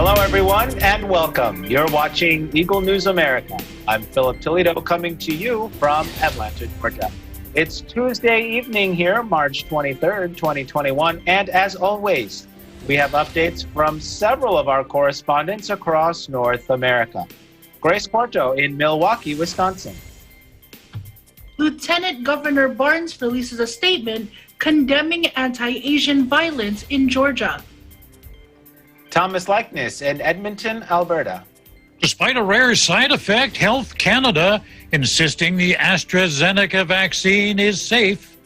Hello, everyone, and welcome. You're watching Eagle News America. I'm Philip Toledo coming to you from Atlanta, Georgia. It's Tuesday evening here, March 23rd, 2021, and as always, we have updates from several of our correspondents across North America. Grace Quarto in Milwaukee, Wisconsin. Lieutenant Governor Barnes releases a statement condemning anti-Asian violence in Georgia. Thomas Likeness in Edmonton, Alberta. Despite a rare side effect, Health Canada insisting the AstraZeneca vaccine is safe.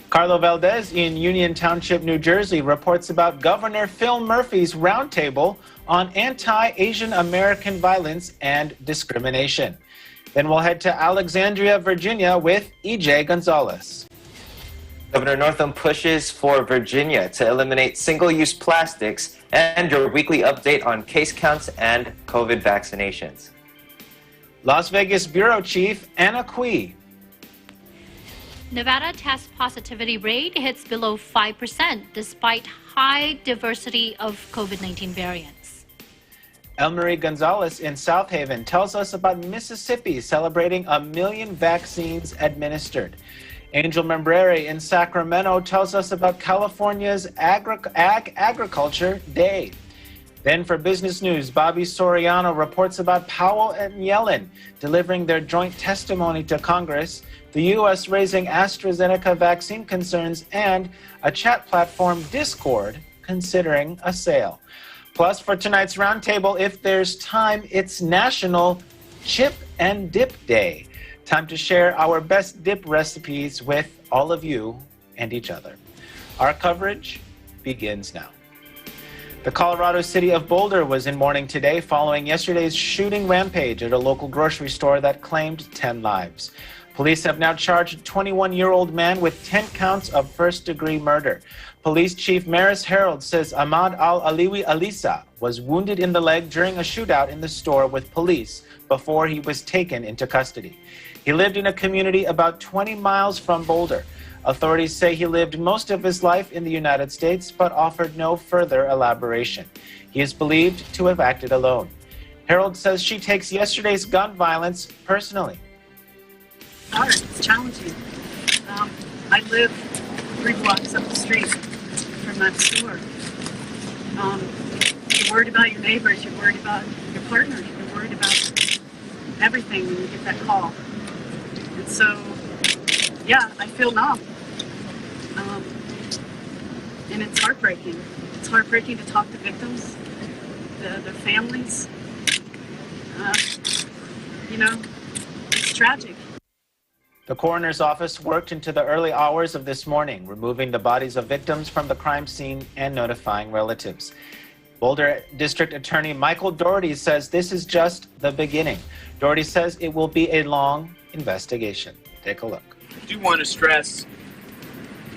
Carlo Valdez in Union Township, New Jersey reports about Governor Phil Murphy's roundtable on anti-Asian American violence and discrimination. Then we'll head to Alexandria, Virginia with EJ Gonzalez. Governor Northam pushes for Virginia to eliminate single-use plastics, and your weekly update on case counts and COVID vaccinations. Las Vegas Bureau Chief Anna Cui. Nevada test positivity rate hits below 5% despite high diversity of COVID-19 variants. Elmarie Gonzalez in South Haven tells us about Mississippi celebrating 1 million vaccines administered. Angel Membrere in Sacramento tells us about California's Agriculture Day. Then for business news, Bobby Soriano reports about Powell and Yellen delivering their joint testimony to Congress, the U.S. raising AstraZeneca vaccine concerns, and a chat platform, Discord, considering a sale. Plus, for tonight's roundtable, if there's time, it's National Chip and Dip Day. Time to share our best dip recipes with all of you and each other. Our coverage begins now. The Colorado city of Boulder was in mourning today following yesterday's shooting rampage at a local grocery store that claimed 10 lives. Police have now charged a 21-year-old man with 10 counts of first-degree murder. Police Chief Maris Harold says Ahmad Al-Aliwi Alisa was wounded in the leg during a shootout in the store with police before he was taken into custody. He lived in a community about 20 miles from Boulder. Authorities say he lived most of his life in the United States, but offered no further elaboration. He is believed to have acted alone. Harold says she takes yesterday's gun violence personally. It's challenging. I live 3 blocks up the street from that store. You're worried about your neighbors, you're worried about your partner, you're worried about everything when you get that call. And so, yeah, I feel numb. And it's heartbreaking. It's heartbreaking to talk to victims, their families. It's tragic. The coroner's office worked into the early hours of this morning, removing the bodies of victims from the crime scene and notifying relatives. Boulder District Attorney Michael Doherty says this is just the beginning. Doherty says it will be a long investigation. Take a look. I do want to stress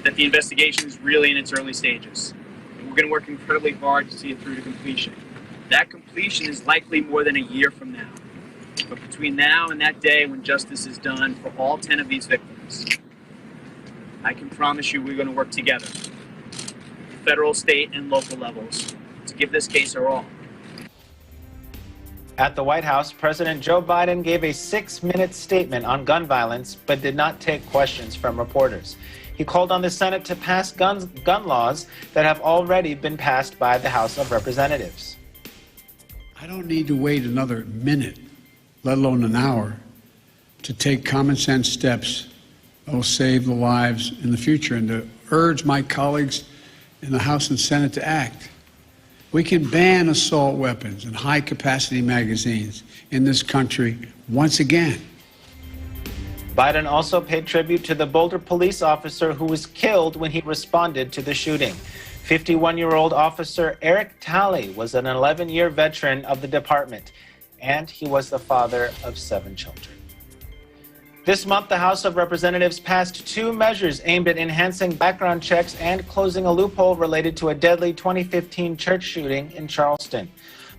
that the investigation is really in its early stages. And we're going to work incredibly hard to see it through to completion. That completion is likely more than a year from now. But between now and that day when justice is done for all 10 of these victims, I can promise you we're going to work together, federal, state, and local levels, to give this case our all. At the White House, President Joe Biden gave a 6-minute statement on gun violence, but did not take questions from reporters. He called on the Senate to pass gun laws that have already been passed by the House of Representatives. I don't need to wait another minute, let alone an hour, to take common sense steps that will save the lives in the future, and to urge my colleagues in the House and Senate to act. We can ban assault weapons and high-capacity magazines in this country once again. Biden also paid tribute to the Boulder police officer who was killed when he responded to the shooting. 51-year-old officer Eric Talley was an 11-year veteran of the department, and he was the father of 7 children. This month, the House of Representatives passed 2 measures aimed at enhancing background checks and closing a loophole related to a deadly 2015 church shooting in Charleston.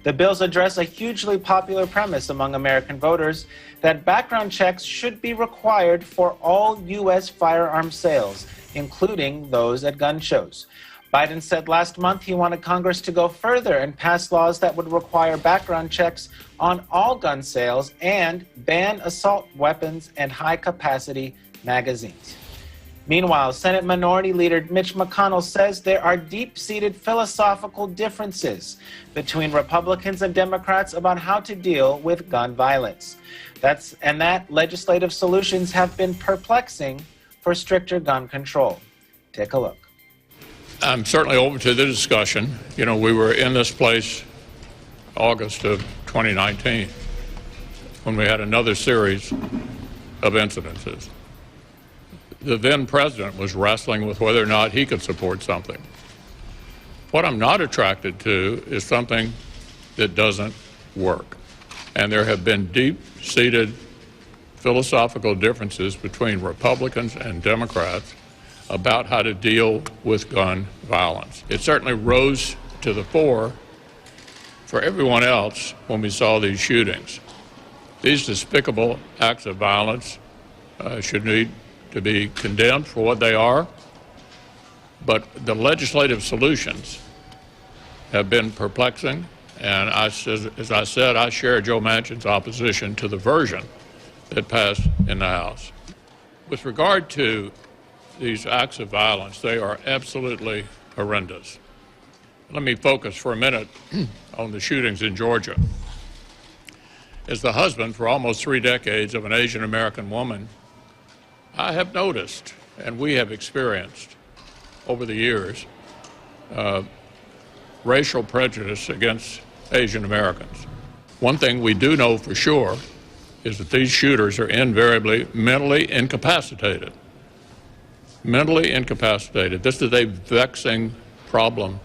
The bills address a hugely popular premise among American voters that background checks should be required for all U.S. firearm sales, including those at gun shows. Biden said last month he wanted Congress to go further and pass laws that would require background checks on all gun sales and ban assault weapons and high-capacity magazines. Meanwhile, Senate Minority Leader Mitch McConnell says there are deep-seated philosophical differences between Republicans and Democrats about how to deal with gun violence. That legislative solutions have been perplexing for stricter gun control. Take a look. I'm certainly open to the discussion. You know, we were in this place August of 2019 when we had another series of incidences. The then president was wrestling with whether or not he could support something. What I'm not attracted to is something that doesn't work. And there have been deep-seated philosophical differences between Republicans and Democrats about how to deal with gun violence. It certainly rose to the fore for everyone else when we saw these shootings. These despicable acts of violence should need to be condemned for what they are, but the legislative solutions have been perplexing, and as I said, I share Joe Manchin's opposition to the version that passed in the House. With regard to these acts of violence, they are absolutely horrendous. Let me focus for a minute on the shootings in Georgia. As the husband for almost 3 decades of an Asian American woman, I have noticed, and we have experienced over the years, racial prejudice against Asian Americans. One thing we do know for sure is that these shooters are invariably mentally incapacitated. Mentally incapacitated. This is a vexing problem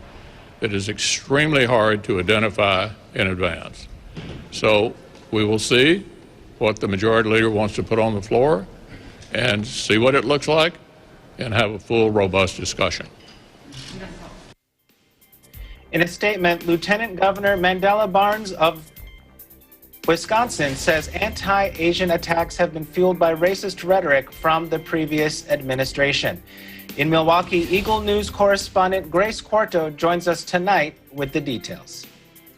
that is extremely hard to identify in advance. So we will see what the majority leader wants to put on the floor and see what it looks like and have a full, robust discussion. In a statement, Lieutenant Governor Mandela Barnes of Wisconsin says anti-Asian attacks have been fueled by racist rhetoric from the previous administration. In Milwaukee, Eagle News correspondent Grace Quarto joins us tonight with the details.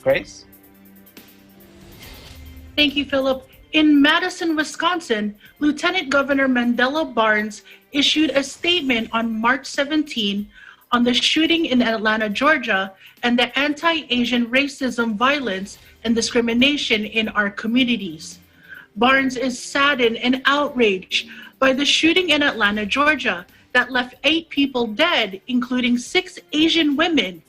Grace? Thank you, Philip. In Madison, Wisconsin, Lieutenant Governor Mandela Barnes issued a statement on March 17 on the shooting in Atlanta, Georgia, and the anti-Asian racism, violence, and discrimination in our communities. Barnes is saddened and outraged by the shooting in Atlanta, Georgia, that left 8 people dead, including 6 Asian women.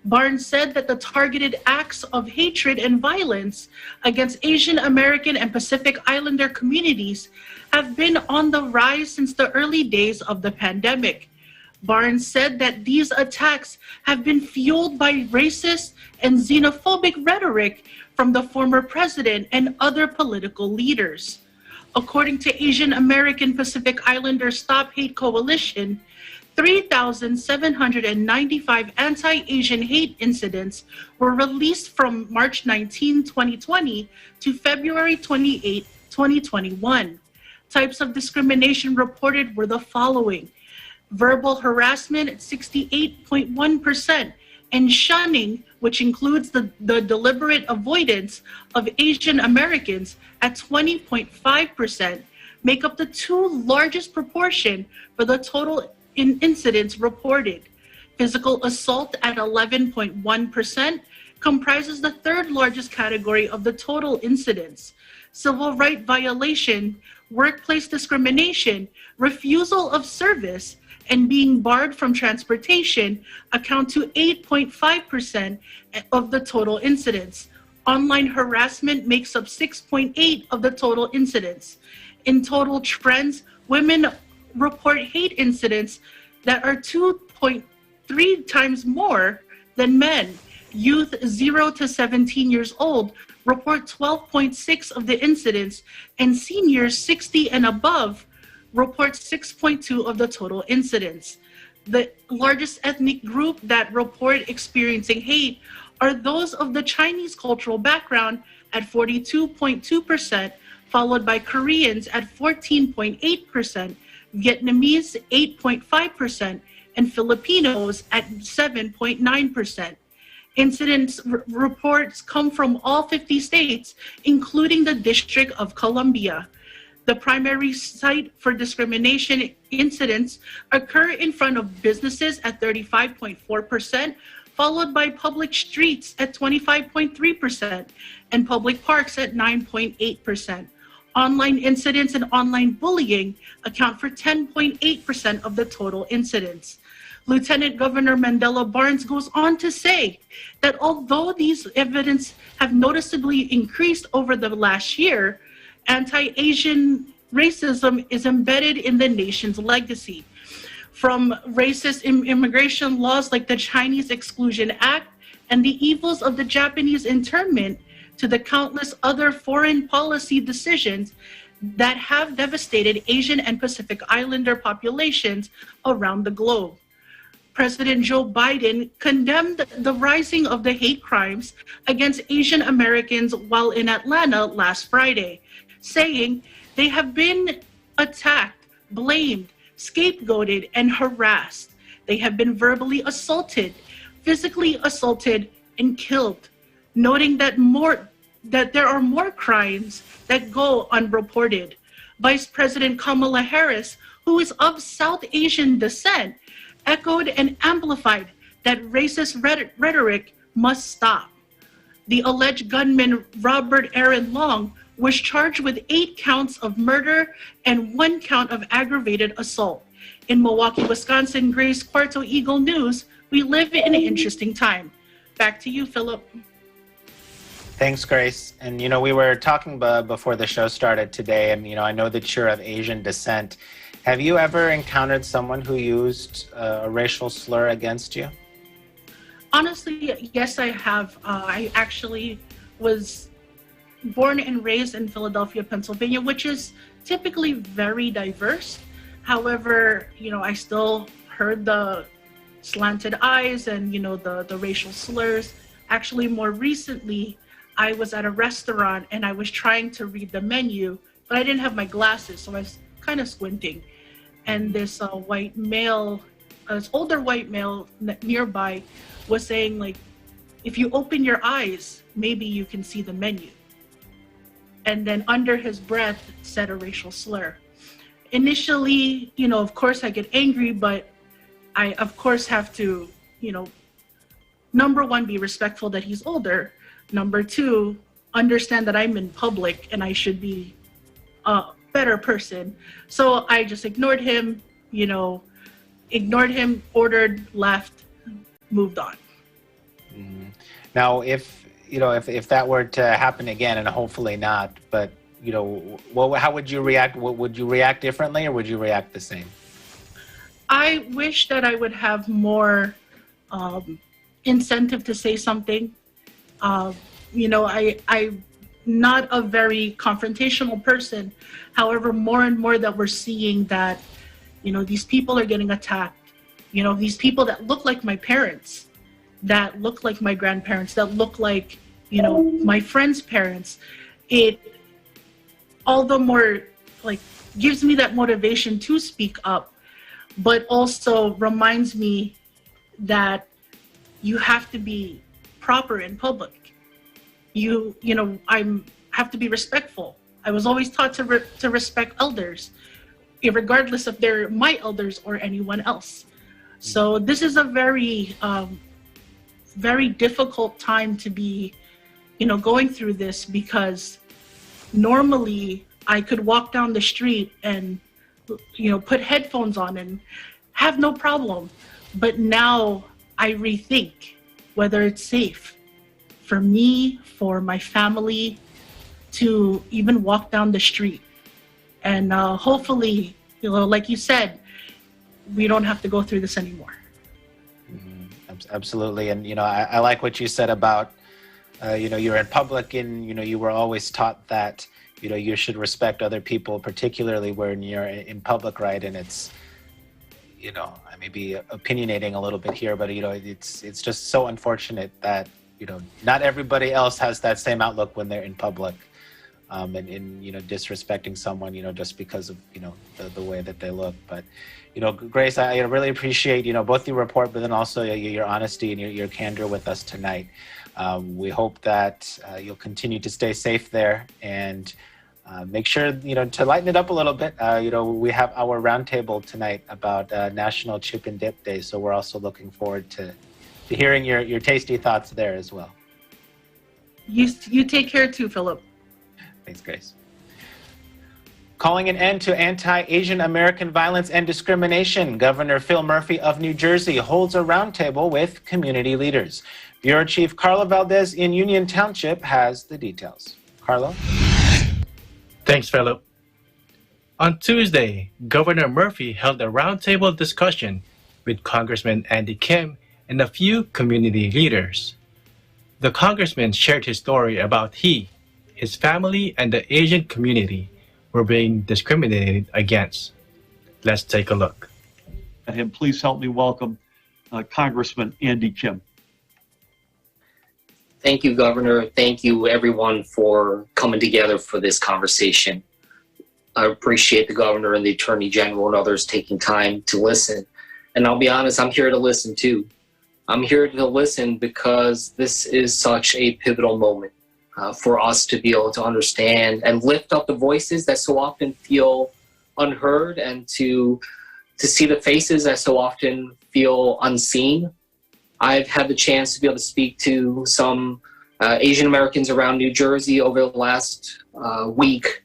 Barnes said that the targeted acts of hatred and violence against Asian American and Pacific Islander communities have been on the rise since the early days of the pandemic. Barnes said that these attacks have been fueled by racist and xenophobic rhetoric from the former president and other political leaders. According to Asian American Pacific Islander Stop Hate Coalition, 3,795 anti-Asian hate incidents were released from March 19, 2020 to February 28, 2021. Types of discrimination reported were the following: verbal harassment at 68.1%, and shunning, which includes the deliberate avoidance of Asian Americans, at 20.5%, make up the 2 largest proportion for the total incidents reported. Physical assault at 11.1% comprises the 3rd largest category of the total incidents. Civil rights violation, workplace discrimination, refusal of service, and being barred from transportation account to 8.5% of the total incidents. Online harassment makes up 6.8% of the total incidents. In total trends, women report hate incidents that are 2.3 times more than men. Youth 0 to 17 years old report 12.6% of the incidents, and seniors 60 and above report 6.2% of the total incidents. The largest ethnic group that report experiencing hate are those of the Chinese cultural background at 42.2%, followed by Koreans at 14.8%, Vietnamese 8.5%, and Filipinos at 7.9%. Incidence reports come from all 50 states, including the District of Columbia. The primary site for discrimination incidents occur in front of businesses at 35.4%, followed by public streets at 25.3%, and public parks at 9.8%. Online incidents and online bullying account for 10.8% of the total incidents. Lieutenant Governor Mandela Barnes goes on to say that although these evidence have noticeably increased over the last year, anti-Asian racism is embedded in the nation's legacy. From racist immigration laws like the Chinese Exclusion Act and the evils of the Japanese internment to the countless other foreign policy decisions that have devastated Asian and Pacific Islander populations around the globe. President Joe Biden condemned the rising of the hate crimes against Asian Americans while in Atlanta last Friday, saying they have been attacked, blamed, scapegoated, and harassed. They have been verbally assaulted, physically assaulted, and killed, noting that there are more crimes that go unreported. Vice President Kamala Harris, who is of South Asian descent, echoed and amplified that racist rhetoric must stop. The alleged gunman Robert Aaron Long was charged with 8 counts of murder and 1 count of aggravated assault. In Milwaukee, Wisconsin, Grace Cuarto, Eagle News, we live in an interesting time. Back to you, Philip. Thanks, Grace. And, we were talking before the show started today, and, I know that you're of Asian descent. Have you ever encountered someone who used a racial slur against you? Honestly, yes, I have. I actually was born and raised in Philadelphia, Pennsylvania, which is typically very diverse. However, I still heard the slanted eyes and, the racial slurs. Actually, more recently, I was at a restaurant and I was trying to read the menu, but I didn't have my glasses, so I was kind of squinting. And this white male, this older white male nearby was saying, like, if you open your eyes, maybe you can see the menu. And then under his breath said a racial slur. Initially, of course I get angry, but I, of course, have to, number one, be respectful that he's older. Number two, understand that I'm in public and I should be a better person. So I just ignored him, ordered, left, moved on. Mm-hmm. Now, if that were to happen again, and hopefully not, but, how would you react? Would you react differently or would you react the same? I wish that I would have more incentive to say something. I'm not a very confrontational person. However, more and more that we're seeing that, these people are getting attacked. These people that look like my parents, that look like my grandparents, that look like, my friends' parents. It all the more gives me that motivation to speak up, but also reminds me that you have to be proper in public. I have to be respectful. I was always taught to respect elders, regardless if they're my elders or anyone else. So this is a very, very difficult time to be, going through this, because normally I could walk down the street and, put headphones on and have no problem. But now I rethink whether it's safe for me, for my family, to even walk down the street. And hopefully, like you said, we don't have to go through this anymore. Mm-hmm. Absolutely. And, I like what you said about, you're in public and, you were always taught that, you should respect other people, particularly when you're in public, right? And it's, I may be opinionating a little bit here, but, it's just so unfortunate that, not everybody else has that same outlook when they're in public. and disrespecting someone, just because of, the way that they look. But, Grace, I really appreciate, both your report, but then also your honesty and your candor with us tonight. We hope that you'll continue to stay safe there and make sure, to lighten it up a little bit. We have our roundtable tonight about National Chip and Dip Day, so we're also looking forward to hearing your tasty thoughts there as well. You take care too, Philip. Thanks, Grace. Calling an end to anti-Asian American violence and discrimination, Governor Phil Murphy of New Jersey holds a roundtable with community leaders. Bureau Chief Carlo Valdez in Union Township has the details. Carlo? Thanks, Philip. On Tuesday, Governor Murphy held a roundtable discussion with Congressman Andy Kim and a few community leaders. The congressman shared his story about his family, and the Asian community were being discriminated against. Let's take a look. And please help me welcome Congressman Andy Kim. Thank you, Governor. Thank you, everyone, for coming together for this conversation. I appreciate the Governor and the Attorney General and others taking time to listen. And I'll be honest, I'm here to listen too. I'm here to listen because this is such a pivotal moment for us to be able to understand and lift up the voices that so often feel unheard, and to see the faces that so often feel unseen. I've had the chance to be able to speak to some Asian Americans around New Jersey over the last week,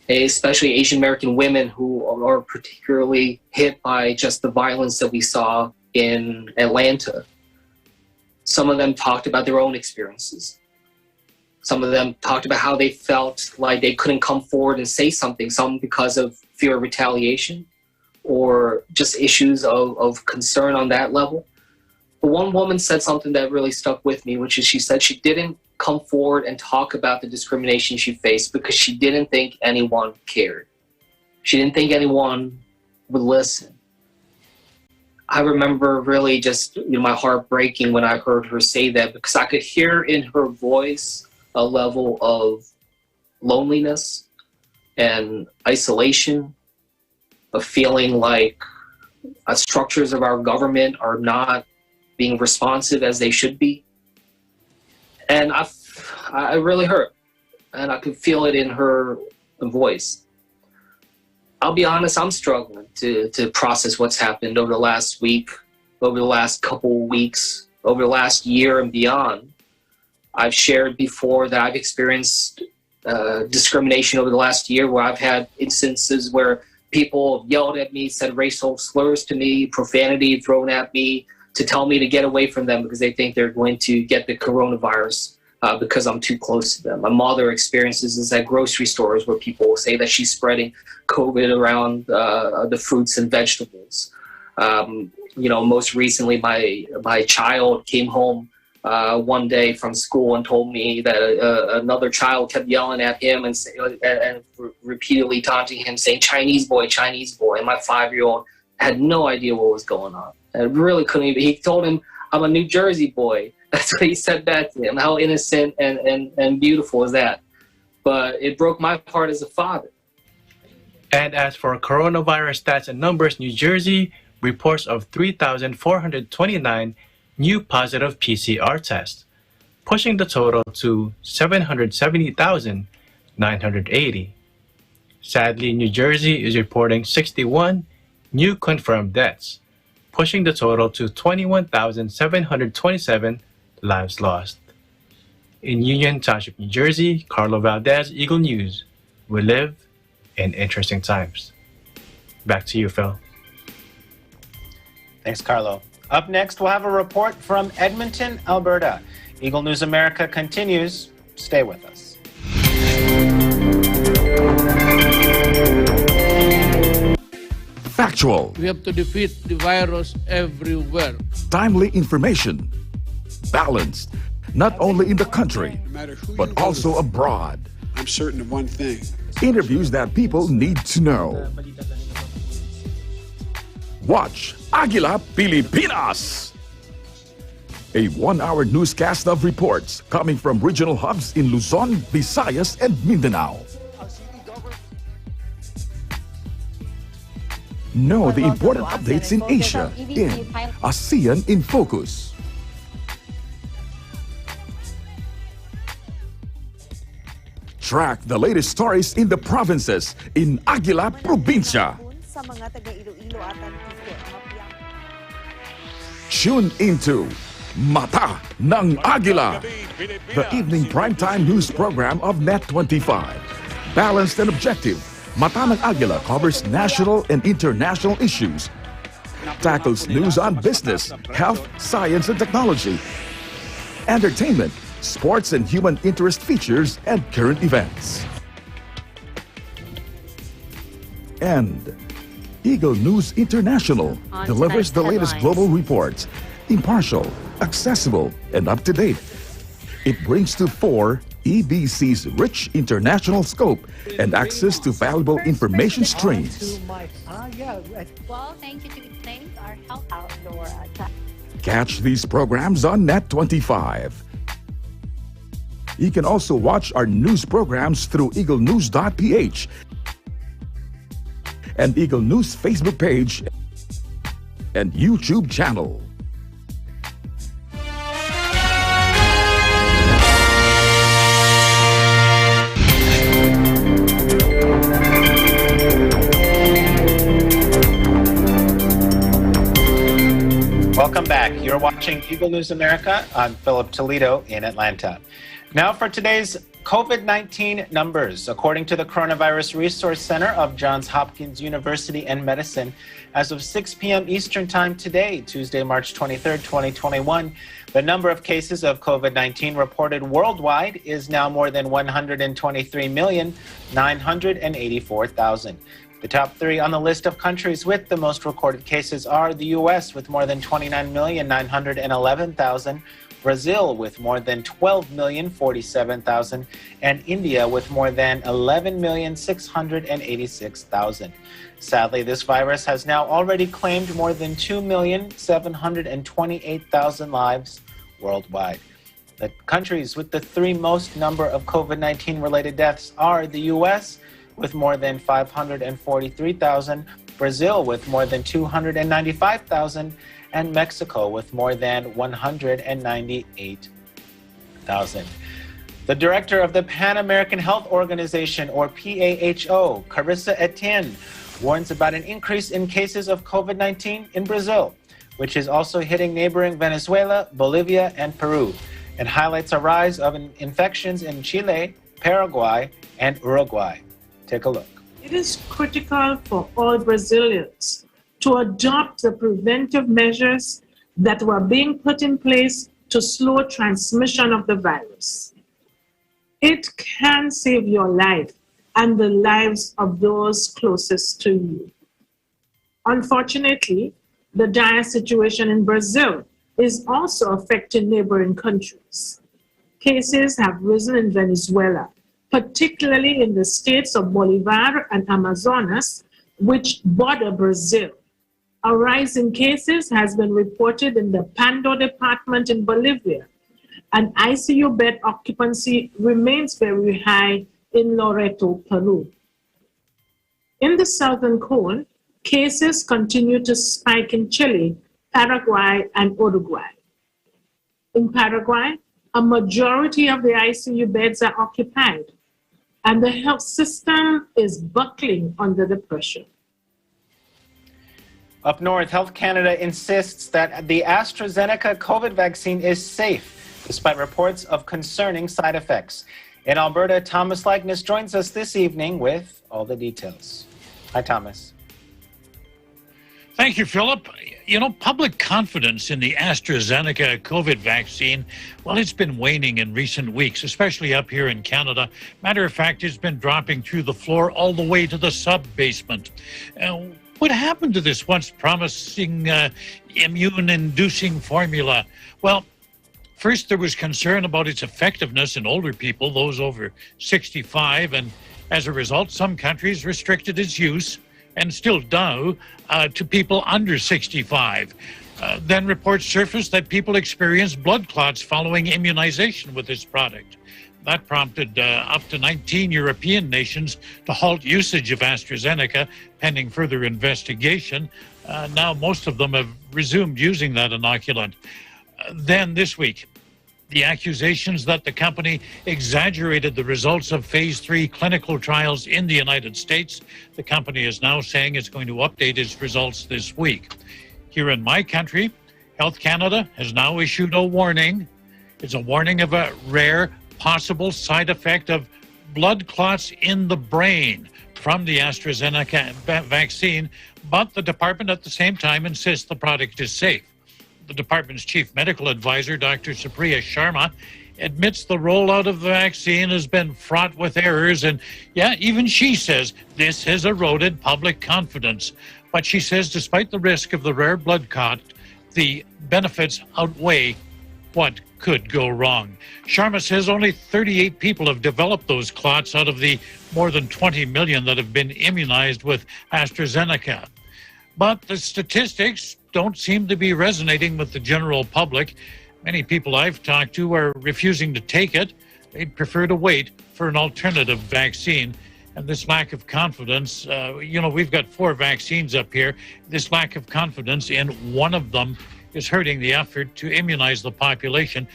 especially Asian American women who are particularly hit by just the violence that we saw in Atlanta. Some of them talked about their own experiences. Some of them talked about how they felt like they couldn't come forward and say something, some because of fear of retaliation or just issues of concern on that level. But one woman said something that really stuck with me, which is she said she didn't come forward and talk about the discrimination she faced because she didn't think anyone cared. She didn't think anyone would listen. I remember really just my heart breaking when I heard her say that, because I could hear in her voice a level of loneliness and isolation, of feeling like structures of our government are not being responsive as they should be. And I really hurt, and I could feel it in her voice. I'll be honest, I'm struggling to process what's happened over the last week, over the last couple weeks, over the last year and beyond. I've shared before that I've experienced discrimination over the last year, where I've had instances where people yelled at me, said racial slurs to me, profanity thrown at me to tell me to get away from them because they think they're going to get the coronavirus because I'm too close to them. My mother experiences this at grocery stores where people will say that she's spreading COVID around the fruits and vegetables. Most recently, my child came home one day from school and told me that another child kept yelling at him and repeatedly taunting him, saying, Chinese boy, Chinese boy. And my 5-year-old had no idea what was going on. And really couldn't even, he told him, I'm a New Jersey boy. That's what he said back to him. How innocent and beautiful is that? But it broke my heart as a father. And as for coronavirus stats and numbers, New Jersey reports of 3,429 new positive PCR tests, pushing the total to 770,980. Sadly, New Jersey is reporting 61 new confirmed deaths, pushing the total to 21,727 lives lost. In Union Township, New Jersey, Carlo Valdez, Eagle News. We live in interesting times. Back to you, Phil. Thanks, Carlo. Up next, we'll have a report from Edmonton, Alberta. Eagle News America continues. Stay with us. Factual. We have to defeat the virus everywhere. Timely information. Balanced, not only in the country, but also abroad. I'm certain of one thing. Interviews that people need to know. Watch Aguila Pilipinas. A 1-hour newscast of reports coming from regional hubs in Luzon, Visayas, and Mindanao. Know the important updates in Asia in ASEAN in Focus. Track the latest stories in the provinces in Aguila Provincia. Tune into Mata ng Aguila, the evening primetime news program of Net25. Balanced and objective, Mata ng Aguila covers national and international issues, tackles news on business, health, science and technology, entertainment, sports and human interest features, and current events. And Eagle News International delivers the latest global reports, impartial, accessible, and up-to-date. It brings to fore EBC's rich international scope and access to valuable information streams. Well, thank you to thank our health outdoor. Catch these programs on Net25. You can also watch our news programs through eaglenews.ph and Eagle News Facebook page and YouTube channel. Welcome back. You're watching Eagle News America. I'm Philip Toledo in Atlanta. Now for today's COVID-19 numbers. According to the Coronavirus Resource Center of Johns Hopkins University and Medicine, as of 6 p.m. Eastern Time today, Tuesday, March 23rd, 2021, the number of cases of COVID-19 reported worldwide is now more than 123,984,000. The top three on the list of countries with the most recorded cases are the U.S. with more than 29,911,000, Brazil with more than 12,047,000, and India with more than 11,686,000. Sadly, this virus has now already claimed more than 2,728,000 lives worldwide. The countries with the three most number of COVID-19 related deaths are the U.S. with more than 543,000, Brazil with more than 295,000, and Mexico with more than 198,000. The director of the Pan American Health Organization, or PAHO, Carissa Etienne, warns about an increase in cases of COVID-19 in Brazil, which is also hitting neighboring Venezuela, Bolivia, and Peru, and highlights a rise of infections in Chile, Paraguay, and Uruguay. Take a look. It is critical for all Brazilians to adopt the preventive measures that were being put in place to slow transmission of the virus. It can save your life and the lives of those closest to you. Unfortunately, the dire situation in Brazil is also affecting neighboring countries. Cases have risen in Venezuela, particularly in the states of Bolivar and Amazonas, which border Brazil. A rise in cases has been reported in the Pando department in Bolivia, and ICU bed occupancy remains very high in Loreto, Peru. In the southern cone, cases continue to spike in Chile, Paraguay, and Uruguay. In Paraguay, a majority of the ICU beds are occupied, and the health system is buckling under the pressure. Up north, Health Canada insists that the AstraZeneca COVID vaccine is safe, despite reports of concerning side effects. In Alberta, Thomas Likeness joins us this evening with all the details. Hi, Thomas. Thank you, Philip. You know, public confidence in the AstraZeneca COVID vaccine, well, it's been waning in recent weeks, especially up here in Canada. Matter of fact, it's been dropping through the floor all the way to the sub-basement. What happened to this once promising immune-inducing formula? Well, first there was concern about its effectiveness in older people, those over 65, and as a result, some countries restricted its use and still do, to people under 65. Then reports surfaced that people experienced blood clots following immunization with this product. That prompted up to 19 European nations to halt usage of AstraZeneca pending further investigation. Now most of them have resumed using that inoculant. Then this week, the accusations that the company exaggerated the results of phase 3 clinical trials in the United States. The company is now saying it's going to update its results this week. Here in my country, Health Canada has now issued a warning. It's a warning of a rare possible side effect of blood clots in the brain from the AstraZeneca vaccine, but the department at the same time insists the product is safe. The department's chief medical advisor, Dr. Supriya Sharma, admits the rollout of the vaccine has been fraught with errors, and yeah, even she says this has eroded public confidence. But she says despite the risk of the rare blood clot, the benefits outweigh what could go wrong. Sharma says only 38 people have developed those clots out of the more than 20 million that have been immunized with AstraZeneca. But the statistics don't seem to be resonating with the general public. Many people I've talked to are refusing to take it. They'd prefer to wait for an alternative vaccine. And this lack of confidence, we've got 4 vaccines up here. This lack of confidence in one of them is hurting the effort to immunize the population,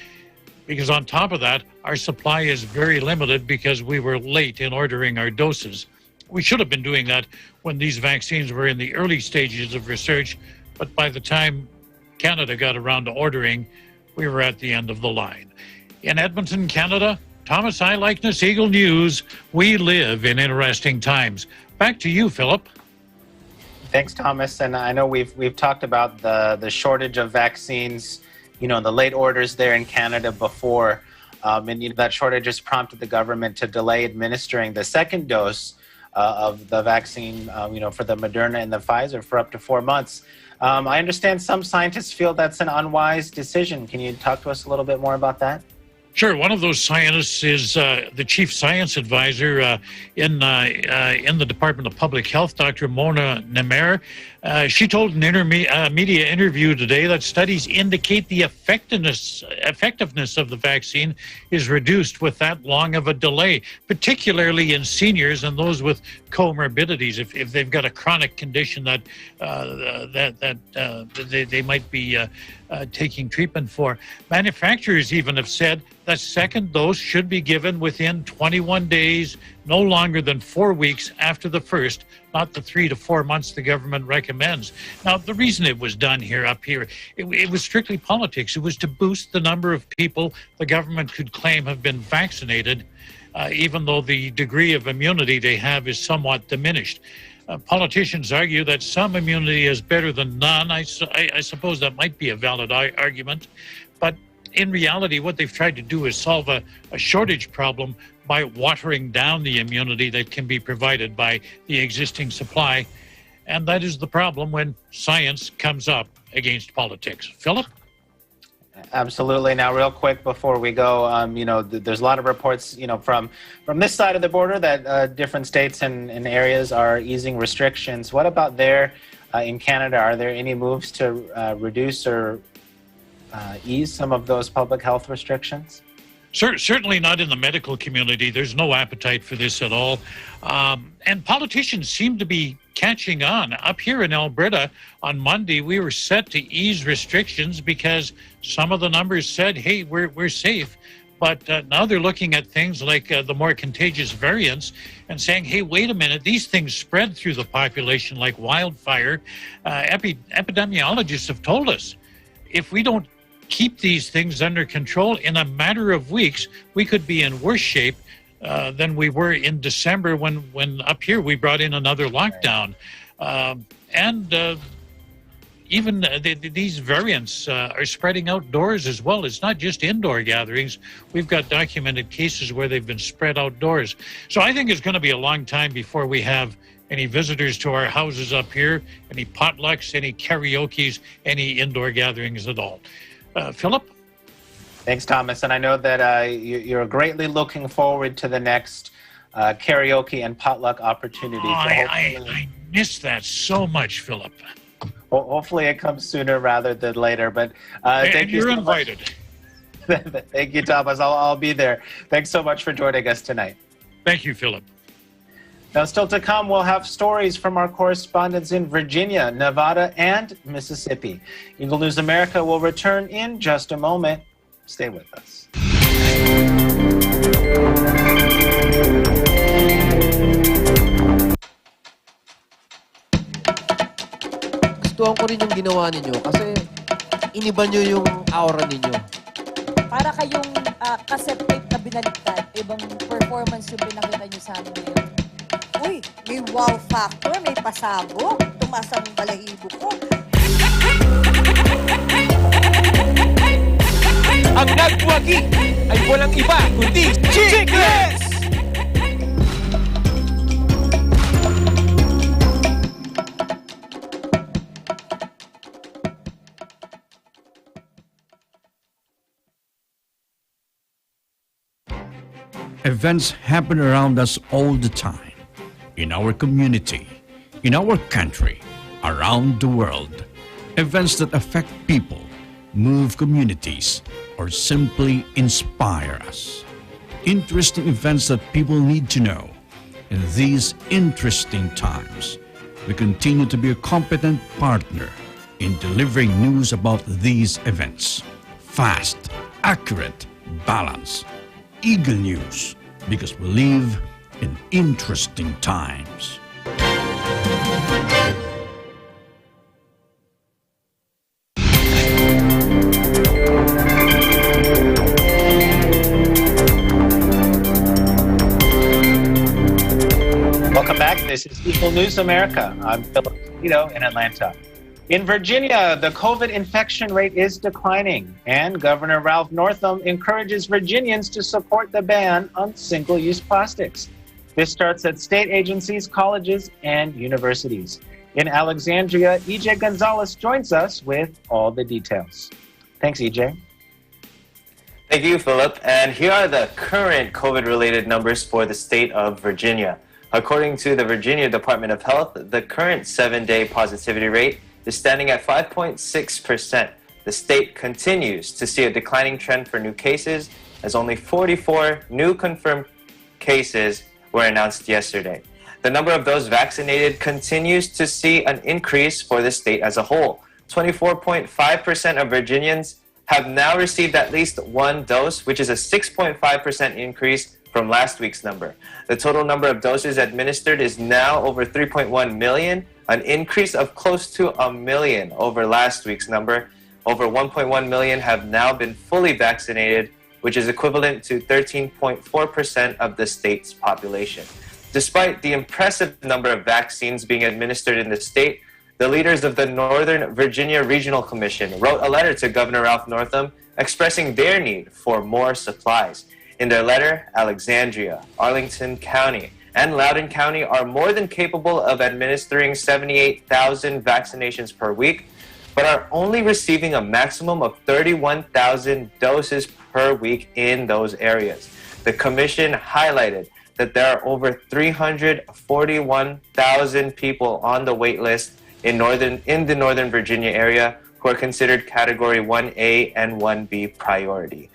because on top of that, our supply is very limited because we were late in ordering our doses. We should have been doing that when these vaccines were in the early stages of research, but by the time Canada got around to ordering, we were at the end of the line. In Edmonton, Canada, Thomas Eyelikeness, Eagle News, we live in interesting times. Back to you, Philip. Thanks, Thomas. And I know we've talked about the shortage of vaccines, the late orders there in Canada before. And that shortage has prompted the government to delay administering the second dose of the vaccine, for the Moderna and the Pfizer for up to 4 months. I understand some scientists feel that's an unwise decision. Can you talk to us a little bit more about that? Sure. One of those scientists is the chief science advisor in the Department of Public Health, Dr. Mona Nemer. She told an media interview today that studies indicate the effectiveness of the vaccine is reduced with that long of a delay, particularly in seniors and those with comorbidities. If they've got a chronic condition that they might be taking treatment for. Manufacturers even have said that second dose should be given within 21 days, no longer than 4 weeks after the first, not the 3 to 4 months the government recommends. Now, the reason it was done up here, it was strictly politics. It was to boost the number of people the government could claim have been vaccinated, even though the degree of immunity they have is somewhat diminished. Politicians argue that some immunity is better than none. I suppose that might be a valid argument. But in reality, what they've tried to do is solve a shortage problem by watering down the immunity that can be provided by the existing supply. And that is the problem when science comes up against politics. Philip? Absolutely. Now, real quick before we go, there's a lot of reports, from this side of the border that different states and areas are easing restrictions. What about there in Canada? Are there any moves to reduce or ease some of those public health restrictions? Certainly not in the medical community. There's no appetite for this at all. And politicians seem to be catching on. Up here in Alberta, on Monday, we were set to ease restrictions because some of the numbers said, hey, we're safe. But now they're looking at things like the more contagious variants and saying, hey, wait a minute, these things spread through the population like wildfire. Epidemiologists have told us if we don't keep these things under control, in a matter of weeks, we could be in worse shape than we were in December when up here we brought in another lockdown. Even these variants are spreading outdoors as well. It's not just indoor gatherings. We've got documented cases where they've been spread outdoors. So I think it's going to be a long time before we have any visitors to our houses up here, any potlucks, any karaoke's, any indoor gatherings at all. Philip? Thanks, Thomas. And I know that you're greatly looking forward to the next karaoke and potluck opportunity. I miss that so much, Philip. Well, hopefully it comes sooner rather than later. But and you're invited. Thank you, Thomas. I'll be there. Thanks so much for joining us tonight. Thank you, Philip. Now, still to come, we'll have stories from our correspondents in Virginia, Nevada, and Mississippi. Eagle News America will return in just a moment. Stay with us. Gustuhan ko rin yung ginawa ninyo kasi iniba nyo yung aura ninyo. Para kayong cassette tape na binaliktad, ibang performance yung pinakita nyo sa amin ngayon. Uy, may wow factor, may pasabog. Tumaas ang balahibo ko. Ang nagwagi ay walang iba kundi Chicklets! Events happen around us all the time, in our community, in our country, around the world. Events that affect people, move communities, or simply inspire us. Interesting events that people need to know. In these interesting times, we continue to be a competent partner in delivering news about these events. Fast, accurate, balanced. Eagle News, because we live in interesting times. Welcome back. This is Eagle News America. I'm Philip Tito in Atlanta. In Virginia, the COVID infection rate is declining, and Governor Ralph Northam encourages Virginians to support the ban on single-use plastics. This starts at state agencies, colleges, and universities. In Alexandria, EJ Gonzalez joins us with all the details. Thanks, EJ. Thank you, Philip. And here are the current COVID-related numbers for the state of Virginia. According to the Virginia Department of Health, the current 7-day positivity rate is standing at 5.6%. The state continues to see a declining trend for new cases, as only 44 new confirmed cases were announced yesterday. The number of those vaccinated continues to see an increase for the state as a whole. 24.5% of Virginians have now received at least one dose, which is a 6.5% increase from last week's number. The total number of doses administered is now over 3.1 million, an increase of close to 1 million over last week's number. Over 1.1 million have now been fully vaccinated, which is equivalent to 13.4% of the state's population. Despite the impressive number of vaccines being administered in the state, the leaders of the Northern Virginia Regional Commission wrote a letter to Governor Ralph Northam expressing their need for more supplies. In their letter, Alexandria, Arlington County, and Loudoun County are more than capable of administering 78,000 vaccinations per week, but are only receiving a maximum of 31,000 doses per week in those areas. The commission highlighted that there are over 341,000 people on the wait list in the Northern Virginia area who are considered Category 1A and 1B priority.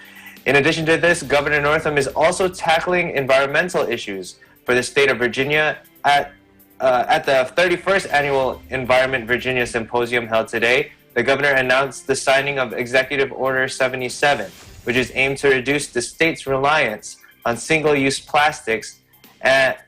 In addition to this, Governor Northam is also tackling environmental issues for the state of Virginia at the 31st Annual Environment Virginia Symposium held today. The governor announced the signing of Executive Order 77, which is aimed to reduce the state's reliance on single-use plastics at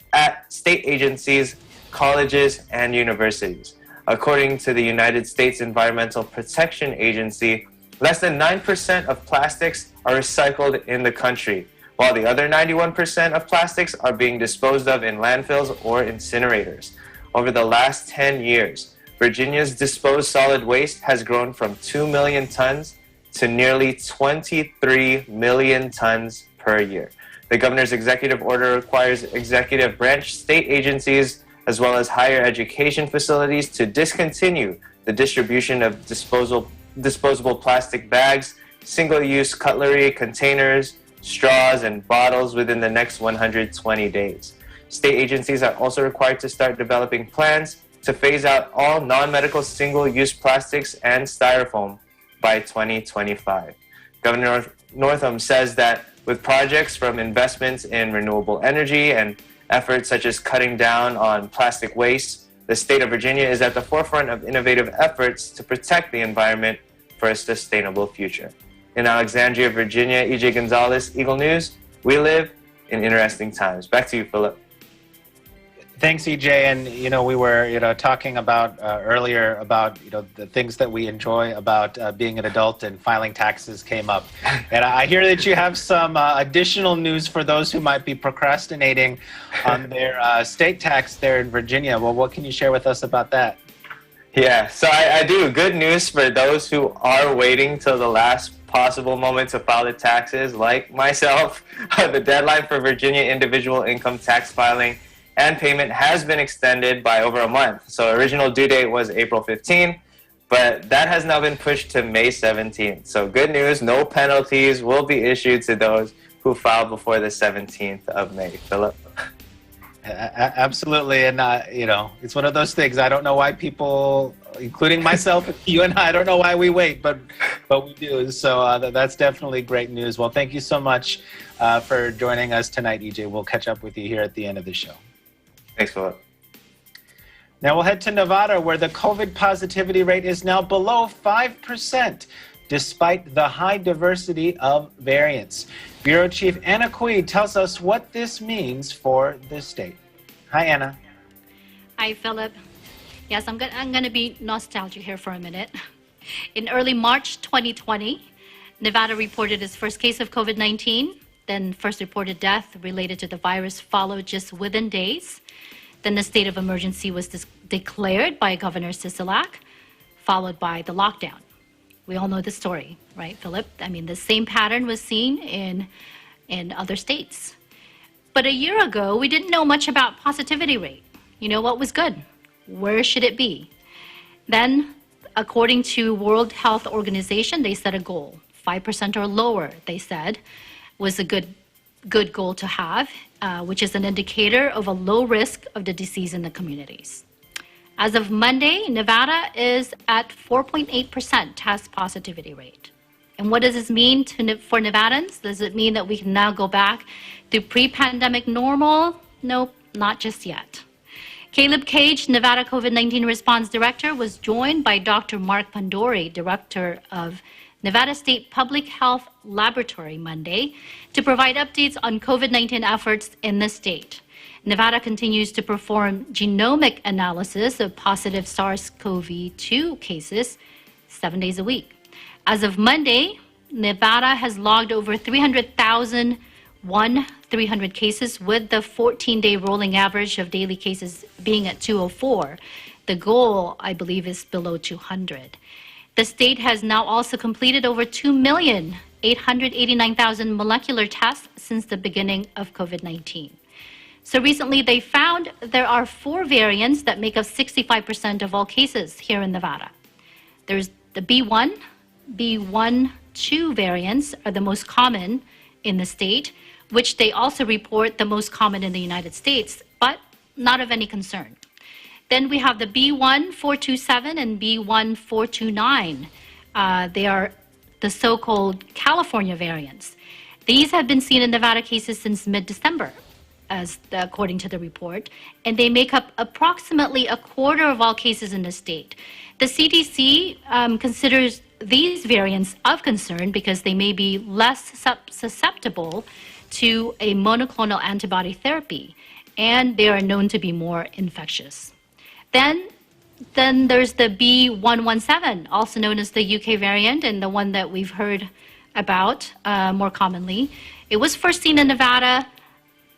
state agencies, colleges, and universities. According to the United States Environmental Protection Agency, less than 9% of plastics are recycled in the country, while the other 91% of plastics are being disposed of in landfills or incinerators. Over the last 10 years, Virginia's disposed solid waste has grown from 2 million tons to nearly 23 million tons per year. The governor's executive order requires executive branch state agencies as well as higher education facilities to discontinue the distribution of disposable plastic bags, single-use cutlery, containers, straws, and bottles within the next 120 days. State agencies are also required to start developing plans to phase out all non-medical single-use plastics and styrofoam by 2025. Governor Northam says that with projects from investments in renewable energy and efforts such as cutting down on plastic waste, the state of Virginia is at the forefront of innovative efforts to protect the environment for a sustainable future. In Alexandria, Virginia, EJ Gonzalez, Eagle News. We live in interesting times. Back to you, Philip. Thanks, EJ. And, we were, talking about earlier about, the things that we enjoy about being an adult, and filing taxes came up. And I hear that you have some additional news for those who might be procrastinating on their state tax there in Virginia. Well, what can you share with us about that? Yeah, so I do. Good news for those who are waiting till the last possible moment to file the taxes, like myself. The deadline for Virginia individual income tax filing and payment has been extended by over a month. So original due date was April 15, but that has now been pushed to May 17th. So good news, no penalties will be issued to those who filed before the 17th of May. Philip? Absolutely. And, it's one of those things. I don't know why people, including myself, you and I don't know why we wait, but we do. So that's definitely great news. Well, thank you so much for joining us tonight, EJ. We'll catch up with you here at the end of the show. Thanks, Philip. Now we'll head to Nevada, where the COVID positivity rate is now below 5%, despite the high diversity of variants. Bureau Chief Anna Cui tells us what this means for the state. Hi, Anna. Hi, Philip. Yes, I'm going to be nostalgic here for a minute. In early March 2020, Nevada reported its first case of COVID-19. Then first reported death related to the virus followed just within days. Then the state of emergency was declared by Governor Sisolak, followed by the lockdown. We all know the story, right, Philip? I mean, the same pattern was seen in other states. But a year ago, we didn't know much about positivity rate. What was good? Where should it be? Then, according to World Health Organization, they set a goal. 5% or lower, they said, was a good goal to have, which is an indicator of a low risk of the disease in the communities. As of Monday, Nevada is at 4.8% test positivity rate. And what does this mean for Nevadans? Does it mean that we can now go back to pre-pandemic normal? Nope, not just yet. Caleb Cage, Nevada COVID-19 Response Director, was joined by Dr. Mark Pandori, Director of Nevada State Public Health Laboratory, Monday, to provide updates on COVID-19 efforts in the state. Nevada continues to perform genomic analysis of positive SARS-CoV-2 cases 7 days a week. As of Monday, Nevada has logged over 300,000 cases, with the 14-day rolling average of daily cases being at 204. The goal, I believe, is below 200. The state has now also completed over 2,889,000 molecular tests since the beginning of COVID-19. So recently they found there are 4 variants that make up 65% of all cases here in Nevada. There's the B1, B1.2 variants are the most common in the state, which they also report the most common in the United States, but not of any concern. Then we have the B1.427 and B1.429. They are the so-called California variants. These have been seen in Nevada cases since mid-December, according to the report, and they make up approximately a quarter of all cases in the state. The CDC considers these variants of concern because they may be less susceptible to a monoclonal antibody therapy, and they are known to be more infectious. Then there's the B117, also known as the UK variant, and the one that we've heard about more commonly. It was first seen in Nevada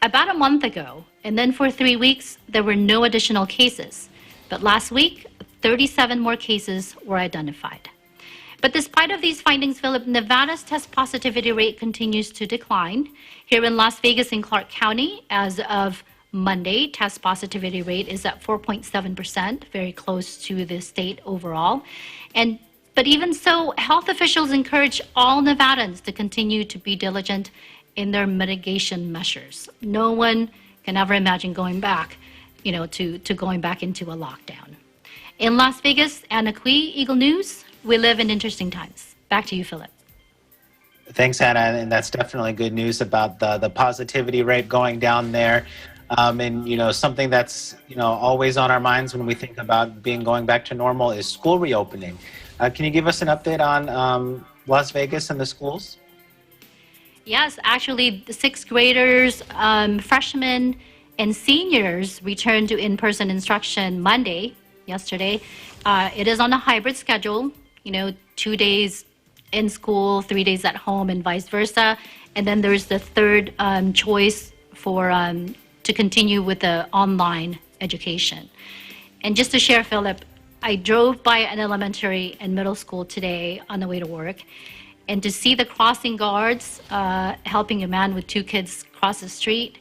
about a month ago, and then for 3 weeks, there were no additional cases. But last week, 37 more cases were identified. But despite of these findings, Philip, Nevada's test positivity rate continues to decline. Here in Las Vegas and Clark County, as of Monday, test positivity rate is at 4.7%, very close to the state overall. But even so, health officials encourage all Nevadans to continue to be diligent in their mitigation measures. No one can ever imagine going back, to going back into a lockdown. In Las Vegas, Anna Cui, Eagle News. We live in interesting times. Back to you, Philip. Thanks, Anna, and that's definitely good news about the positivity rate going down there. And, something that's, always on our minds when we think about going back to normal is school reopening. Can you give us an update on Las Vegas and the schools? Yes, actually, the sixth graders, freshmen, and seniors returned to in-person instruction yesterday. It is on a hybrid schedule, 2 days in school, 3 days at home, and vice versa. And then there's the third choice for to continue with the online education. And just to share, Philip, I drove by an elementary and middle school today on the way to work, and to see the crossing guards helping a man with 2 kids cross the street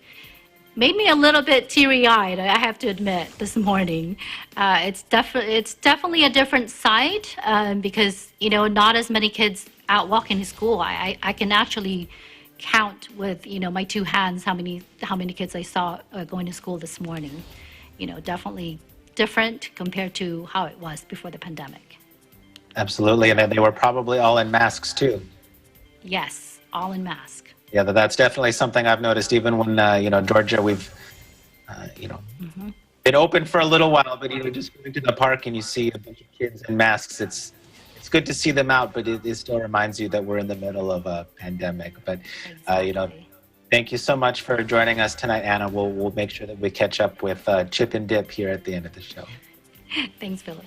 made me a little bit teary-eyed, I have to admit, this morning. It's definitely a different sight because, not as many kids out walking to school. I can actually count with, my 2 hands how many kids I saw going to school this morning. Definitely different compared to how it was before the pandemic. Absolutely, and they were probably all in masks too. Yes, all in masks. Yeah, that's definitely something I've noticed. Even when Georgia, we've been open for a little while, but just going to the park and you see a bunch of kids in masks. It's good to see them out, but it still reminds you that we're in the middle of a pandemic. But thank you so much for joining us tonight, Anna. We'll make sure that we catch up with Chip and Dip here at the end of the show. Thanks, Philip.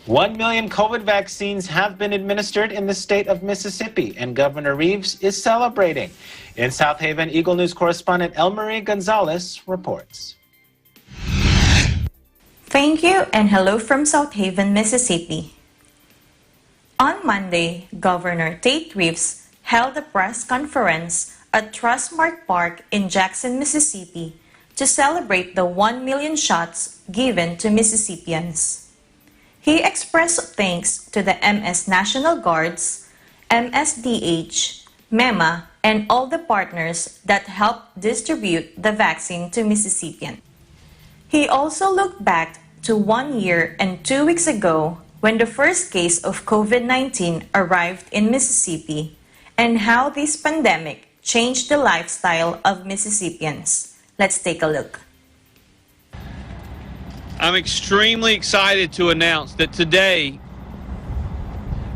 1 million COVID vaccines have been administered in the state of Mississippi, and Governor Reeves is celebrating. In South Haven, Eagle News correspondent Elmarie Gonzalez reports. Thank you, and hello from South Haven, Mississippi. On Monday, Governor Tate Reeves held a press conference at Trustmark Park in Jackson, Mississippi, to celebrate the 1 million shots given to Mississippians. He expressed thanks to the MS National Guards, MSDH, MEMA, and all the partners that helped distribute the vaccine to Mississippians. He also looked back to 1 year and 2 weeks ago when the first case of COVID-19 arrived in Mississippi, and how this pandemic changed the lifestyle of Mississippians. Let's take a look. I'm extremely excited to announce that today,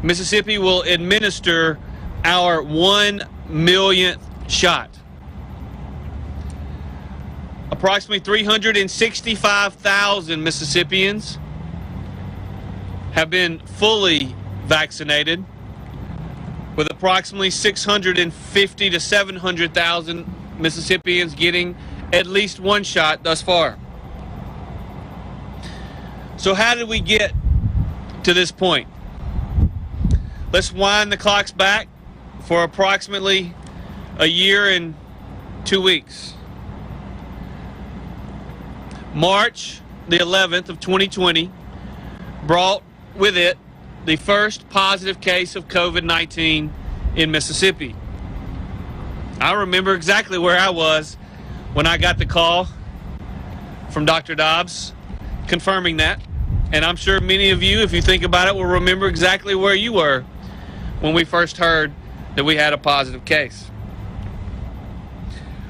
Mississippi will administer our 1 millionth shot. Approximately 365,000 Mississippians have been fully vaccinated, with approximately 650 to 700,000 Mississippians getting at least 1 shot thus far. So how did we get to this point? Let's wind the clocks back for approximately a year and 2 weeks. March the 11th of 2020 brought with it the first positive case of COVID-19 in Mississippi. I remember exactly where I was when I got the call from Dr. Dobbs confirming that. And I'm sure many of you, if you think about it, will remember exactly where you were when we first heard that we had a positive case.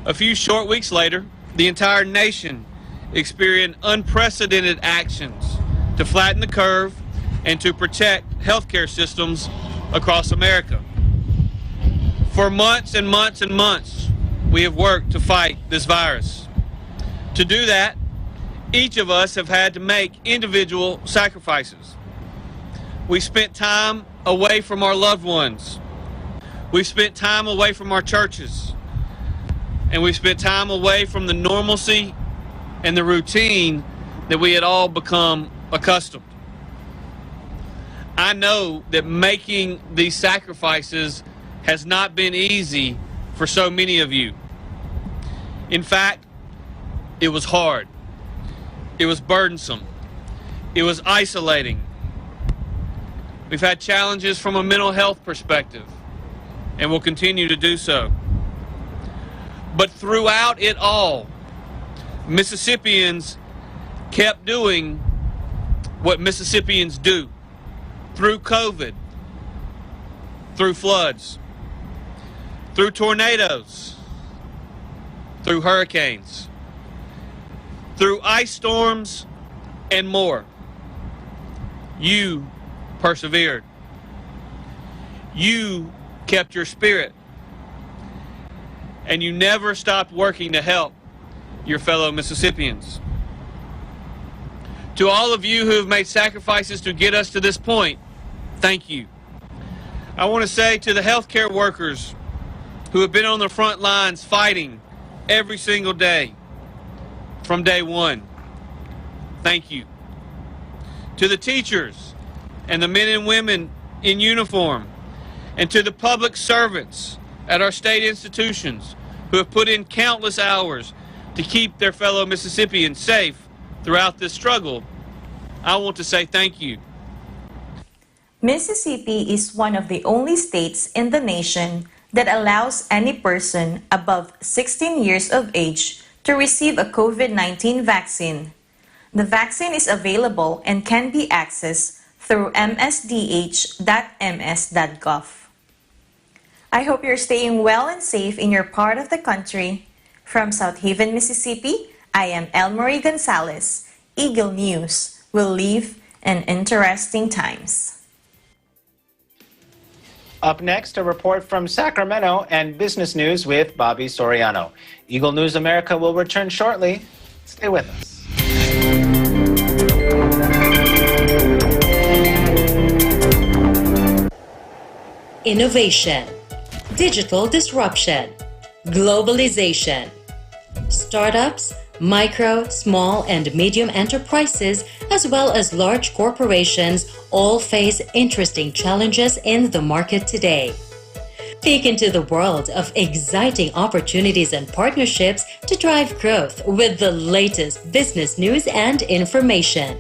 A few short weeks later, the entire nation experienced unprecedented actions to flatten the curve and to protect healthcare systems across America. For months and months and months, we have worked to fight this virus. To do that, each of us have had to make individual sacrifices. We spent time away from our loved ones. We've spent time away from our churches. And we've spent time away from the normalcy and the routine that we had all become accustomed. I know that making these sacrifices has not been easy for so many of you. In fact, it was hard. It was burdensome. It was isolating. We've had challenges from a mental health perspective, and will continue to do so. But throughout it all, Mississippians kept doing what Mississippians do through COVID, through floods, through tornadoes, through hurricanes, through ice storms, and more. You persevered. You kept your spirit. And you never stopped working to help your fellow Mississippians. To all of you who have made sacrifices to get us to this point, thank you. I want to say to the healthcare workers who have been on the front lines fighting every single day from day one, thank you. To the teachers and the men and women in uniform, and to the public servants at our state institutions who have put in countless hours to keep their fellow Mississippians safe throughout this struggle, I want to say thank you. Mississippi is one of the only states in the nation that allows any person above 16 years of age to receive a COVID-19 vaccine. The vaccine is available and can be accessed through msdh.ms.gov. I hope you're staying well and safe in your part of the country. From South Haven, Mississippi, I am Elmarie Gonzalez. Eagle News will live in interesting times. Up next, a report from Sacramento and business news with Bobby Soriano. Eagle News America will return shortly. Stay with us. Innovation, digital disruption, globalization. Startups, micro, small, and medium enterprises, as well as large corporations, all face interesting challenges in the market today. Peek into the world of exciting opportunities and partnerships to drive growth with the latest business news and information.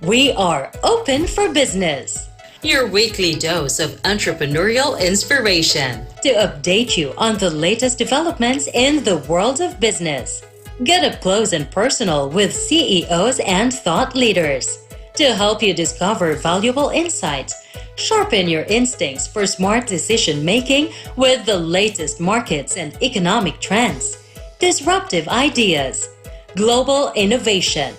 We are open for business. Your weekly dose of entrepreneurial inspiration to update you on the latest developments in the world of business. Get up close and personal with CEOs and thought leaders to help you discover valuable insights, sharpen your instincts for smart decision making with the latest markets and economic trends, disruptive ideas, global innovation,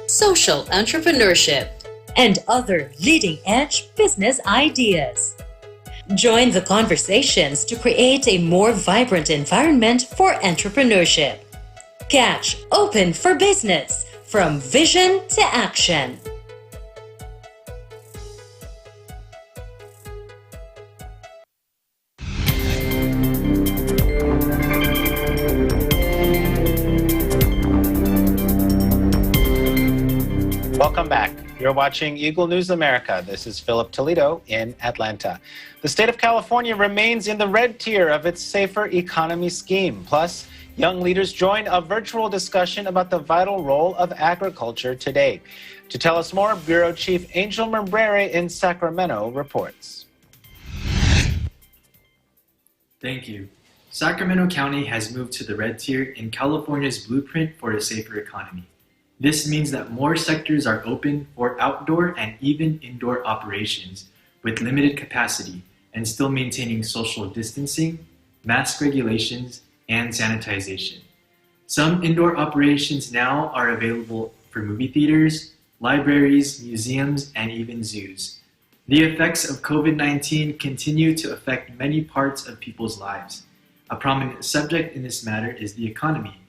social entrepreneurship, and other leading-edge business ideas. Join the conversations to create a more vibrant environment for entrepreneurship. Catch Open for Business, from vision to action. Welcome back. You're watching Eagle News America. This is Philip Toledo in Atlanta. The state of California remains in the red tier of its Safer Economy scheme. Plus, young leaders join a virtual discussion about the vital role of agriculture today. To tell us more, Bureau Chief Angel Membrere in Sacramento reports. Thank you. Sacramento County has moved to the red tier in California's blueprint for a safer economy. This means that more sectors are open for outdoor and even indoor operations with limited capacity and still maintaining social distancing, mask regulations, and sanitization. Some indoor operations now are available for movie theaters, libraries, museums, and even zoos. The effects of COVID-19 continue to affect many parts of people's lives. A prominent subject in this matter is the economy.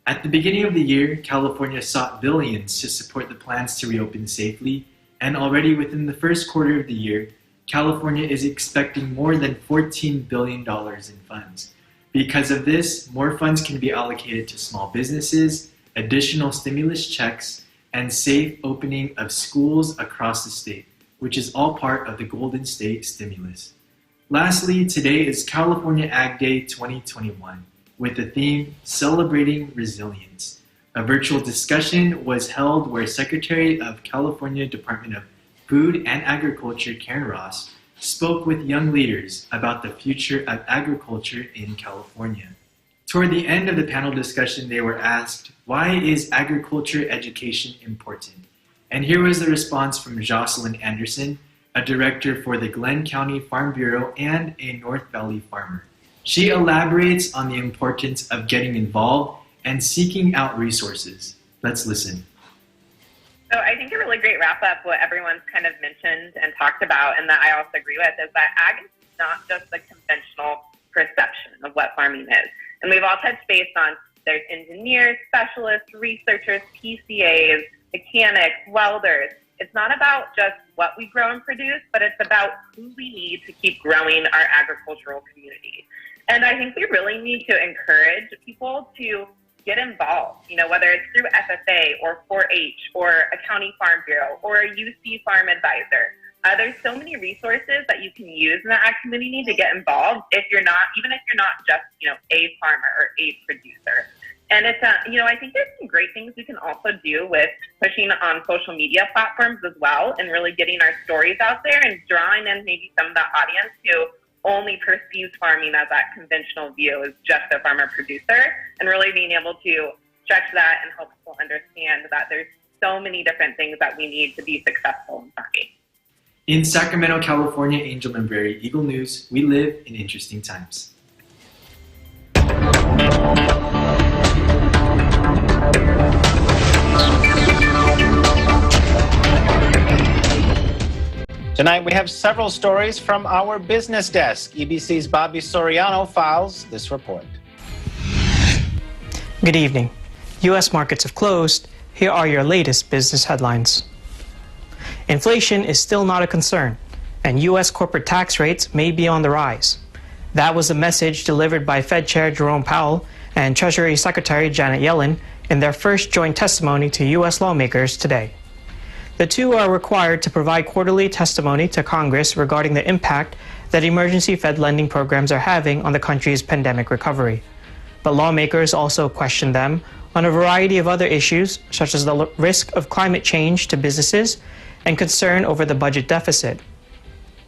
At the beginning of the year, California sought billions to support the plans to reopen safely, and already within the first quarter of the year, California is expecting more than $14 billion in funds. Because of this, more funds can be allocated to small businesses, additional stimulus checks, and safe opening of schools across the state, which is all part of the Golden State Stimulus. Lastly, today is California Ag Day 2021. With the theme Celebrating Resilience. A virtual discussion was held where Secretary of California Department of Food and Agriculture Karen Ross spoke with young leaders about the future of agriculture in California. Toward the end of the panel discussion, they were asked, why is agriculture education important? And here was the response from Jocelyn Anderson, a director for the Glenn County Farm Bureau and a North Valley farmer. She elaborates on the importance of getting involved and seeking out resources. Let's listen. So I think a really great wrap up what everyone's kind of mentioned and talked about, and that I also agree with, is that ag is not just the conventional perception of what farming is. And we've all touched base on there's engineers, specialists, researchers, PCAs, mechanics, welders. It's not about just what we grow and produce, but it's about who we need to keep growing our agricultural community. And I think we really need to encourage people to get involved, whether it's through FFA or 4-H or a county farm bureau or a UC farm advisor. There's so many resources that you can use in the ag community to get involved even if you're not just, a farmer or a producer. And it's, I think there's some great things we can also do with pushing on social media platforms as well and really getting our stories out there and drawing in maybe some of the audience who only perceives farming as that conventional view as just a farmer producer, and really being able to stretch that and help people understand that there's so many different things that we need to be successful in farming. In Sacramento, California, Angel Membrari, Eagle News, we live in interesting times. Tonight we have several stories from our business desk. EBC's Bobby Soriano files this report. Good evening. U.S. markets have closed. Here are your latest business headlines. Inflation is still not a concern, and U.S. corporate tax rates may be on the rise. That was the message delivered by Fed Chair Jerome Powell and Treasury Secretary Janet Yellen in their first joint testimony to U.S. lawmakers today. The two are required to provide quarterly testimony to Congress regarding the impact that emergency Fed lending programs are having on the country's pandemic recovery. But lawmakers also questioned them on a variety of other issues, such as the risk of climate change to businesses and concern over the budget deficit.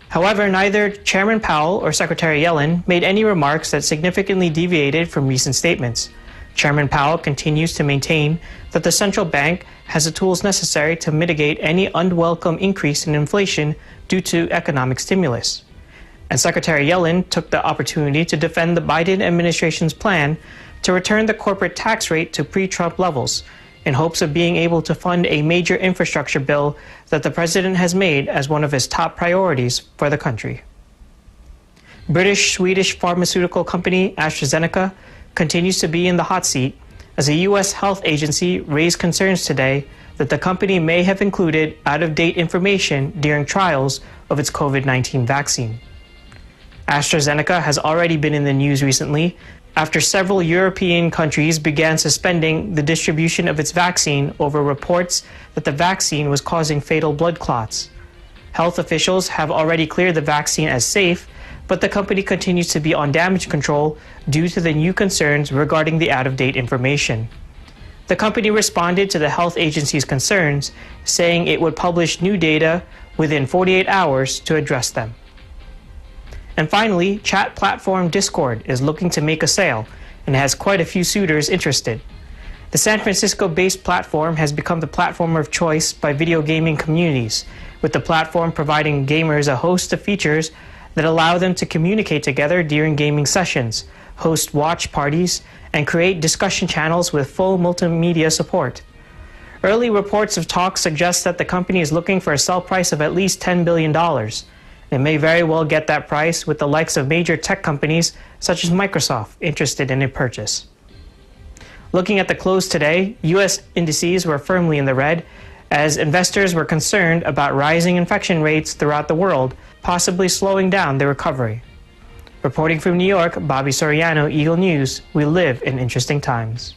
However, neither Chairman Powell or Secretary Yellen made any remarks that significantly deviated from recent statements. Chairman Powell continues to maintain that the central bank has the tools necessary to mitigate any unwelcome increase in inflation due to economic stimulus. And Secretary Yellen took the opportunity to defend the Biden administration's plan to return the corporate tax rate to pre-Trump levels in hopes of being able to fund a major infrastructure bill that the president has made as one of his top priorities for the country. British-Swedish pharmaceutical company AstraZeneca continues to be in the hot seat as a U.S. health agency raised concerns today that the company may have included out-of-date information during trials of its COVID-19 vaccine. AstraZeneca has already been in the news recently after several European countries began suspending the distribution of its vaccine over reports that the vaccine was causing fatal blood clots. Health officials have already cleared the vaccine as safe, but the company continues to be on damage control due to the new concerns regarding the out-of-date information. The company responded to the health agency's concerns, saying it would publish new data within 48 hours to address them. And finally, chat platform Discord is looking to make a sale and has quite a few suitors interested. The San Francisco-based platform has become the platform of choice by video gaming communities, with the platform providing gamers a host of features that allow them to communicate together during gaming sessions, host watch parties, and create discussion channels with full multimedia support. Early reports of talks suggest that the company is looking for a sell price of at least $10 billion. It may very well get that price with the likes of major tech companies such as Microsoft interested in a purchase. Looking at the close today, U.S. indices were firmly in the red as investors were concerned about rising infection rates throughout the world, possibly slowing down the recovery. Reporting from New York, Bobby Soriano, Eagle News. We live in interesting times.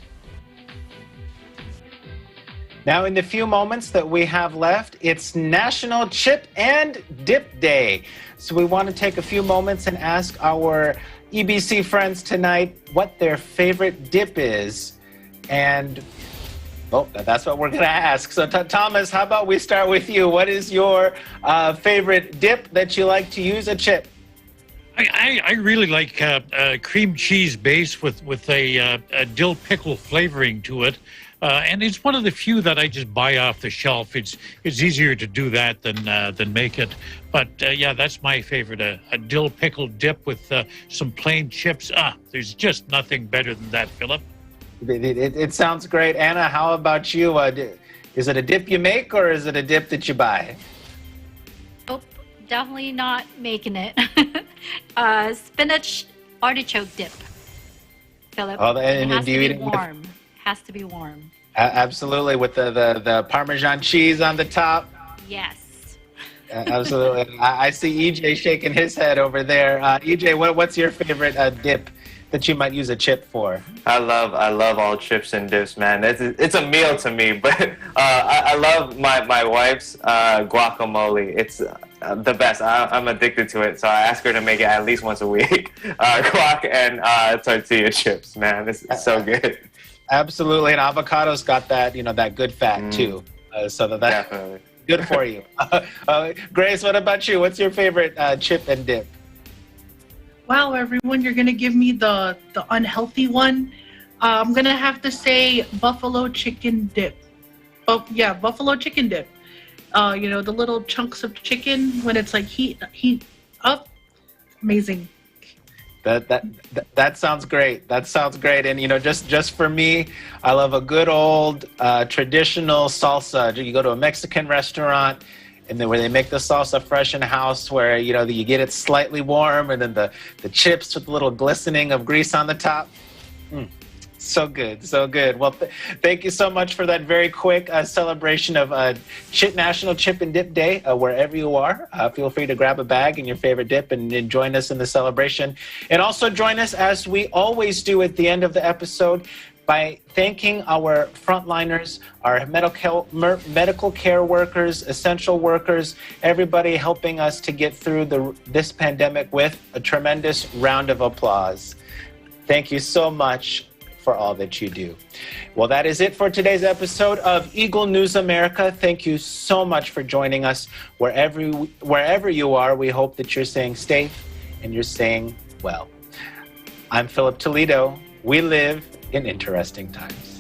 Now, in the few moments that we have left, it's National Chip and Dip Day. So we want to take a few moments and ask our EBC friends tonight what their favorite dip is. And, well, that's what we're going to ask. So, Thomas, how about we start with you? What is your favorite dip that you like to use, a chip? I really like cream cheese base with a dill pickle flavoring to it. And it's one of the few that I just buy off the shelf. It's easier to do that than make it. But yeah, that's my favorite. A dill pickle dip with some plain chips. There's just nothing better than that, Philip. It sounds great. Anna, how about you? Is it a dip you make or is it a dip that you buy? Oh, definitely not making it. Spinach artichoke dip, Philip. Oh, and it has do you to eat be it warm. Has to be warm. Absolutely, with the Parmesan cheese on the top. Yes. Absolutely. I see EJ shaking his head over there. EJ, what's your favorite dip that you might use a chip for? I love all chips and dips, man. It's a meal to me, but I love my wife's guacamole. It's the best. I'm addicted to it, so I ask her to make it at least once a week. Guac and tortilla chips, man. It's so good. Absolutely, and avocado's got that, that good fat too. So that's definitely good for you. Grace, what about you? What's your favorite chip and dip? Wow, everyone, you're going to give me the unhealthy one. I'm going to have to say buffalo chicken dip. Oh, yeah, buffalo chicken dip. The little chunks of chicken when it's like heat up. Amazing. That sounds great. That sounds great. And just for me, I love a good old traditional salsa. You go to a Mexican restaurant, and then where they make the salsa fresh in house, where you get it slightly warm, and then the chips with a little glistening of grease on the top. So good, so good. Well, thank you so much for that very quick celebration of National Chip and Dip Day. Wherever you are, feel free to grab a bag and your favorite dip and join us in the celebration. And also join us, as we always do at the end of the episode, by thanking our frontliners, our medical care workers, essential workers, everybody helping us to get through this pandemic with a tremendous round of applause. Thank you so much for all that you do. Well, that is it for today's episode of Eagle News America. Thank you so much for joining us. Wherever you are, we hope that you're staying safe and you're staying well. I'm Philip Toledo. We live in interesting times.